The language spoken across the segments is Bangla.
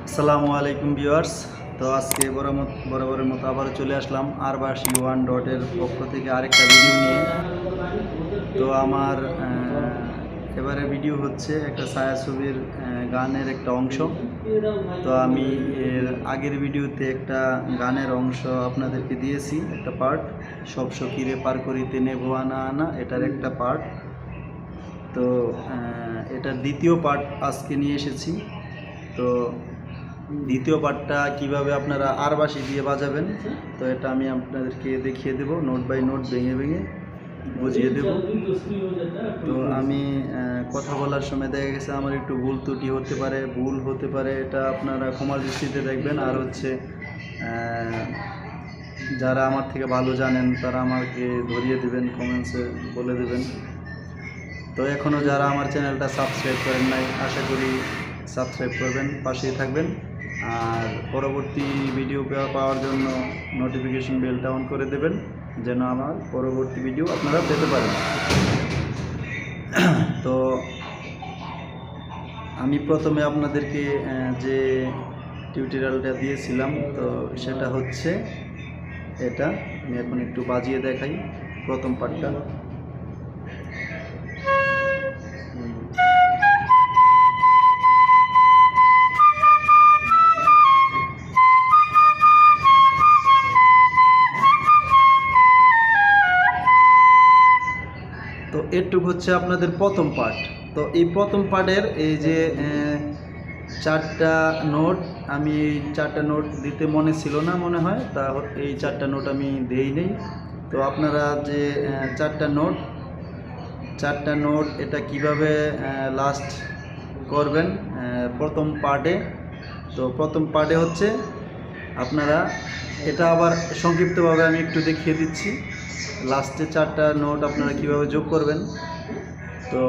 আসসালামু আলাইকুম ভিউয়ার্স। তো আজকে বরাবরের মতো আবার চলে আসলাম আরবাসী ওয়ান ডটের পক্ষ থেকে আরেকটা ভিডিও নিয়ে। তো আমার এবারে ভিডিও হচ্ছে একটা ছায়াছবির গানের একটা অংশ। তো আমি এর আগের ভিডিওতে একটা গানের অংশ আপনাদেরকে দিয়েছি, একটা পার্ট, সব সখীরে পার করিতে নেব আনা আনা, এটার একটা পার্ট। তো এটার দ্বিতীয় পার্ট আজকে নিয়ে এসেছি। তো দ্বিতীয় পার্টটা কিভাবে আপনারা আরবাসি দিয়ে বাজাবেন, তো এটা আমি আপনাদেরকে দেখিয়ে দেব, নোট বাই নোট ভেঙে ভেঙে বুঝিয়ে দেব। তো আমি কথা বলার সময় দেখা গেছে আমার একটু ভুল ত্রুটি হতে পারে, এটা আপনারা ক্ষমা দৃষ্টিতে দেখবেন। আর হচ্ছে যারা আমার থেকে ভালো জানেন তারা আমাকে ধরিয়ে দেবেন, কমেন্টসে বলে দেবেন। তো এখনও যারা আমার চ্যানেলটা সাবস্ক্রাইব করেন নাই, আশা করি সাবস্ক্রাইব করবেন, পাশেই থাকবেন। আর পরবর্তী ভিডিও পাওয়ার জন্য নোটিফিকেশন বেলটা অন করে দেবেন, যেন আমার পরবর্তী ভিডিও আপনারা পেতে পারেন। তো আমি প্রথমে আপনাদেরকে যে টিউটোরিয়ালটা দিয়েছিলাম, তো সেটা হচ্ছে এটা। আমি এখন একটু বাজিয়ে দেখাই প্রথম পার্টটা। তো এটুকু হচ্ছে আপনাদের প্রথম পার্ট। তো এই প্রথম পার্টের এই যে চারটা নোট, আমি এই চারটা নোট দিতে মনে ছিল না মনে হয়, তা এই চারটা নোট আমি দেই নেই। তো আপনারা যে চারটা নোট এটা কিভাবে লাস্ট করবেন প্রথম পার্টে। তো প্রথম পার্টে হচ্ছে আপনারা এটা আবার সংক্ষিপ্তভাবে আমি একটু দেখিয়ে দিচ্ছি, লাস্টে চারটা নোট আপনারা কিভাবে যোগ করবেন। তো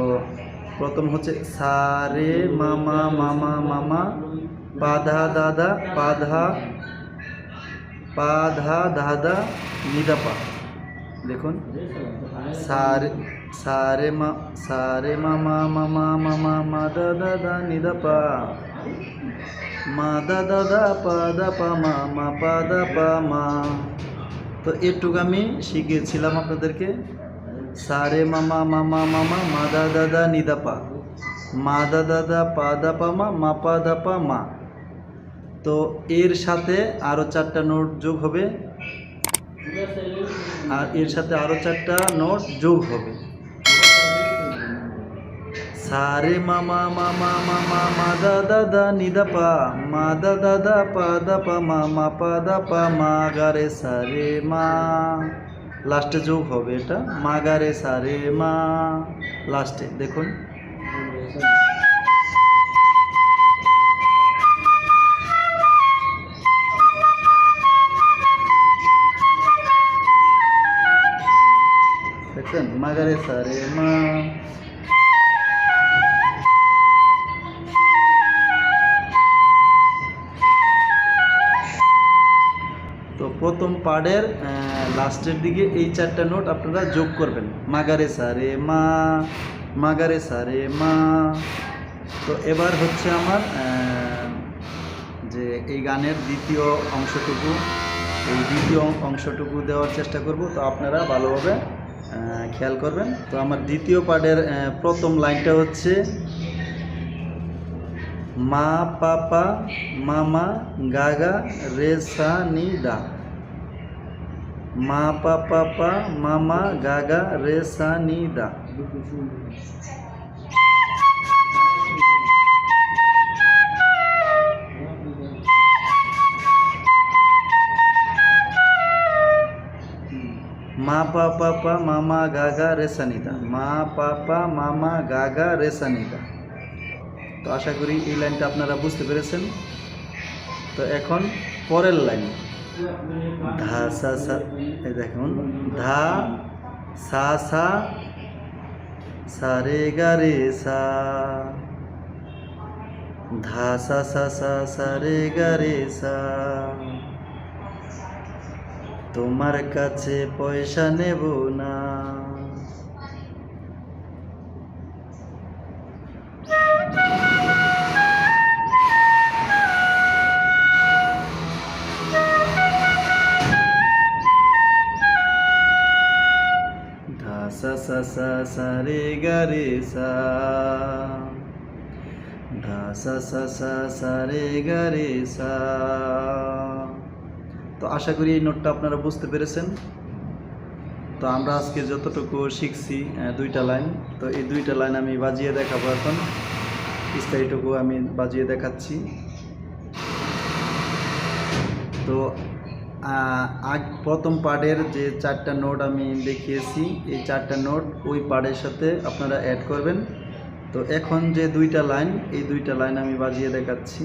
প্রথম হচ্ছে সা রে মামা মামা মামা পাধা দাদা পাধা পাধা দাদা নিদাপা। দেখুন, সারে মামা মামা মামা মাদা দাদা নিদাপা, মাদা দাদা পাদা পা মা পাদা পা মা। তো এটুকু আমি শিখিয়েছিলাম আপনাদেরকে, সারে মামা মামা মামা মাদা দাদা নিদাপা, মাদা দাদা পাদা পা মা পাদা পা মা। তো এর সাথে আরও চারটা নোট যোগ হবে, আর এর সাথে আরও চারটা নোট যোগ হবে। সারে মামা মামা মামা মাদা দাদা নিদাপা, মাদা দাদা পাদা পা মা পাদা পা মা গারে সারে মা। লাস্টে যোগ হবে এটা, মা গারে সারে মা। লাস্টে দেখুন, দেখছেন, মা গারে সারে মা। তো প্রথম পার্টের লাস্টের দিকে এই চারটা নোট আপনারা যোগ করবেন, মাগারে সারে মা, মাগারে সারে মা। তো এবার হচ্ছে আমার যে এই গানের দ্বিতীয় অংশটুকু দেওয়ার চেষ্টা করব। তো আপনারা ভালোভাবে খেয়াল করবেন। তো আমার দ্বিতীয় পার্টের প্রথম লাইনটা হচ্ছে মা পাপা মামা গাগা রে সা নি দা, মা পাপা পা মামা গাগা রে সা নি দা। মা পাপা পা মামা গাগা রে সা নি দা, মা পাপা মামা গাগা রে সা নি দা। তো আশা করি এই লাইনটা আপনারা বুঝতে পেরেছেন। তো এখন পরের লাইন, ধা সা সা, এই দেখুন, ধা সা সা সা রে গা রে সা, ধা সা সা সা সা রে গা রে সা। তোমার কাছে পয়সা নেব না। সা সা সা রে গা রে সা, ধা সা সা সা সা রে গা রে সা। তো আশা করি এই নোটটা আপনারা বুঝতে পেরেছেন। তো আমরা আজকে যতটুকু শিখছি দুইটা লাইন, তো এই দুইটা লাইন আমি বাজিয়ে দেখাবো এখন। স্থায়ীটুকু আমি বাজিয়ে দেখাচ্ছি। তো প্রথম পার্টের যে 4টা নোট আমি দেখিয়েছি, এই 4টা নোট ওই পার্টের সাথে আপনারা অ্যাড করবেন। তো এখন যে দুইটা লাইন, এই দুইটা লাইন আমি বাজিয়ে দেখাচ্ছি।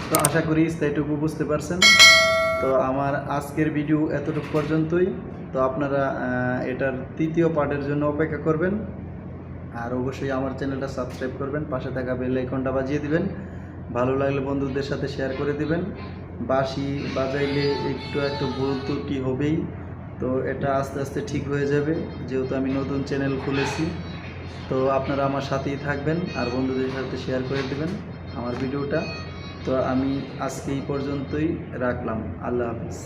তো আশা করি স্থায়ীটুকু বুঝতে পারছেন। তো আমার আজকের ভিডিও এতটুকু পর্যন্তই। তো আপনারা এটার তৃতীয় পার্টের জন্য অপেক্ষা করবেন, আর অবশ্যই আমার চ্যানেলটা সাবস্ক্রাইব করবেন, পাশে থাকা বেল আইকনটা বাজিয়ে দিবেন। ভালো লাগলে বন্ধুদের সাথে শেয়ার করে দিবেন। বাঁশি বাজাইলে একটু ভুল ত্রুটি হবেই, তো এটা আস্তে আস্তে ঠিক হয়ে যাবে, যেহেতু আমি নতুন চ্যানেল খুলেছি। তো আপনারা আমার সাথেই থাকবেন আর বন্ধুদের সাথে শেয়ার করে দেবেন আমার ভিডিওটা। তো আমি আজকে এই পর্যন্তই রাখলাম। আল্লাহ হাফিজ।